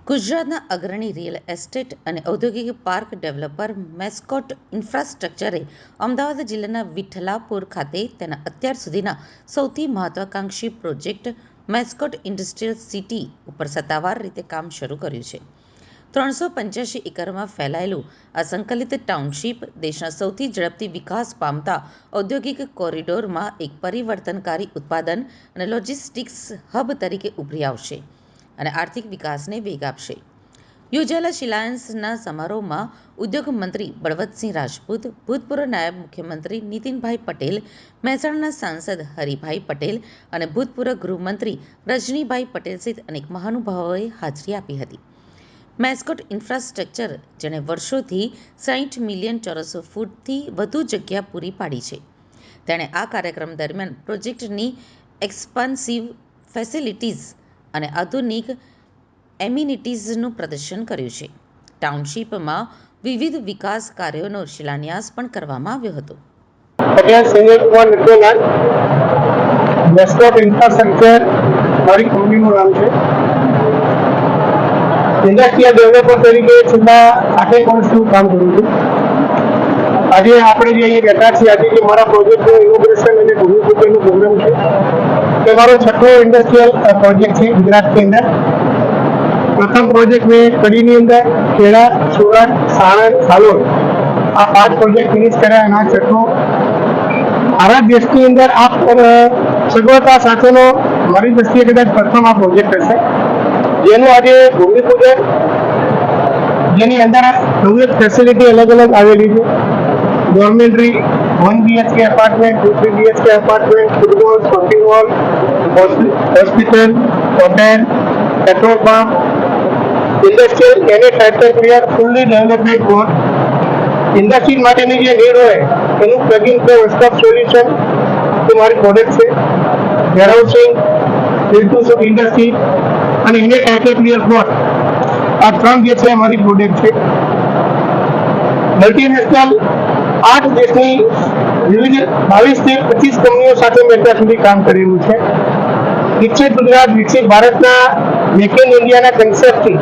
ગુજરાતના અગ્રણી real estate અને ઔદ્યોગિક પાર્ક ડેવલપર મેસ્કોટ ઇન્ફ્રાસ્ટ્રક્ચરે અમદાવાદ જિલ્લાના વિઠલાપુર ખાતે તેના અત્યાર સુધીના સૌથી મહત્વાકાંક્ષી પ્રોજેક્ટ મેસ્કોટ ઇન્ડસ્ટ્રીયલ સિટી ઉપર સત્તાવાર રીતે કામ શરૂ કર્યું છે. 385 એકરમાં ફેલાયેલું આ સંકલિત ટાઉનશીપ દેશના સૌથી ઝડપથી વિકાસ પામતા ઔદ્યોગિક કોરિડોરમાં એક પરિવર્તનકારી ઉત્પાદન અને લોજિસ્ટિક્સ હબ તરીકે ઉભરી આવશે અને આર્થિક વિકાસને વેગ આપશે. યોજાયેલા શિલાન્યાસના સમારોહમાં ઉદ્યોગ મંત્રી બળવંતસિંહ રાજપૂત, ભૂતપૂર્વ નાયબ મુખ્યમંત્રી નીતિનભાઈ પટેલ, મહેસાણાના સાંસદ હરિભાઈ પટેલ અને ભૂતપૂર્વ ગૃહમંત્રી રજનીભાઈ પટેલ સહિત અનેક મહાનુભાવોએ હાજરી આપી હતી. મેસ્કોટ ઇન્ફ્રાસ્ટ્રક્ચર, જેણે વર્ષોથી 60 મિલિયન ચોરસ ફૂટથી વધુ જગ્યા પૂરી પાડી છે, તેણે આ કાર્યક્રમ દરમિયાન પ્રોજેક્ટની એક્સપાન્સિવ ફેસિલિટીઝ અને આધુનિક એમિનિટીઝનું પ્રદર્શન કર્યું છે. ટાઉનશીપમાં વિવિધ વિકાસ કાર્યોનો શિલાન્યાસ પણ કરવામાં આવ્યો હતો. મેસ્કોટ ઇન્ફ્રાસ્ટ્રક્ચર મારી કંપનીનું નામ છે. ઇન્ડસ્ટ્રીયલ ડેવલપર તરીકે છેલ્લા 8 વર્ષથી કામ કરું છું. આજે આપણે જે અહીં બેઠા છીએ, આજે જે મારા પ્રોજેક્ટનું ઇનોગ્રેશન અને ભૂમિપૂજનનો પ્રોગ્રામ છે, તે મારો 6થો ઇન્ડસ્ટ્રીયલ પ્રોજેક્ટ છે ગુજરાતની અંદર. પ્રથમ પ્રોજેક્ટ મેં કડીની અંદર ખેડા, સુરત, સાણંદ, હાલોલ આ 5 પ્રોજેક્ટ ફિનિશ કર્યા અને આ 6થો ભારત દેશની અંદર આ સગવડતા સાથેનો મારી દ્રષ્ટિએ કદાચ પ્રથમ આ પ્રોજેક્ટ હશે, જેનું આજે ભૂમિપૂજન, જેની અંદર વિવિધ ફેસિલિટી અલગ અલગ આવેલી છે. ડોર્મેટરી, 1 BHK apartment, 2 BHK apartment, football, shopping mall, hospital, hotel, petrol pump, industrial manufacture fully development board. Industry માટેની જે નીડ હોય એનું પ્લગિંગ પ્લે વન સોલ્યુશન એ મારી પ્રોડક્ટ છે. વેરહાઉસિંગ, બિઝનેસ ઓફ ઇન્ડસ્ટ્રી અને ઇન્ડિયા બોર્ડ, આ 3 જે છે મારી પ્રોડક્ટ છે. મલ્ટીનેશનલ 8 દેશની વિવિધ 22 થી 25 કંપનીઓ સાથે મેં અત્યાર સુધી કામ કરેલું છે. વિકસિત ગુજરાત, વિકસિત ભારતના મેક ઇન ઇન્ડિયાના કન્સેપ્ટથી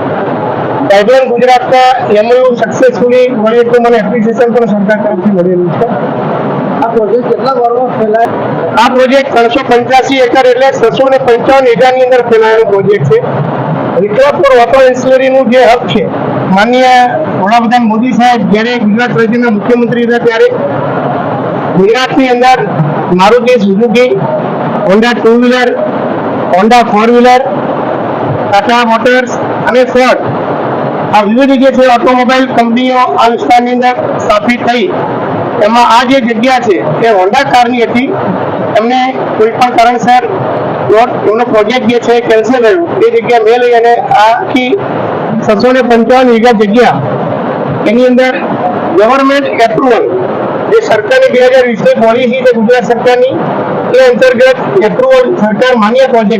વાઇબ્રન્ટ ગુજરાતના એમઓયુ સક્સેસફુલી મળે તો મને એપ્રિસિએશન પણ સરકાર તરફથી મળેલું છે. આ પ્રોજેક્ટ કેટલા વારમાં ફેલાય? આ પ્રોજેક્ટ 385 એકર એટલે 655 વીઘાની અંદર ફેલાયેલો પ્રોજેક્ટ છે. વિઠલાપુર ઓટો એન્સિલરીનું જે હબ છે, માનનીય વડાપ્રધાન મોદી સાહેબ જ્યારે ગુજરાત રાજ્યના મુખ્યમંત્રી હતા ત્યારે ગુજરાતની અંદર Maruti Suzuki, Honda 2 wheeler, Honda 4 wheeler, Tata motors અને ફોર્ડ આ વિવિધ જે છે ઓટોમોબાઈલ કંપનીઓ આ વિસ્તારની અંદર સ્થાપિત થઈ. એમાં આ જે જગ્યા છે એ હોન્ડા કારની હતી. એમને કોઈ પણ કારણસર એમનો પ્રોજેક્ટ જે છે કેન્સલ થયું. એ જગ્યા મેં લઈ અને આખી 655 વીઘા જગ્યા એની અંદર ગવર્મેન્ટ એપ્રુવલ, જે સરકારની 2020ની પોલિસી છે ગુજરાત સરકારની, એ અંતર્ગત એપ્રુવલ સરકાર માન્ય પ્રોજેક્ટ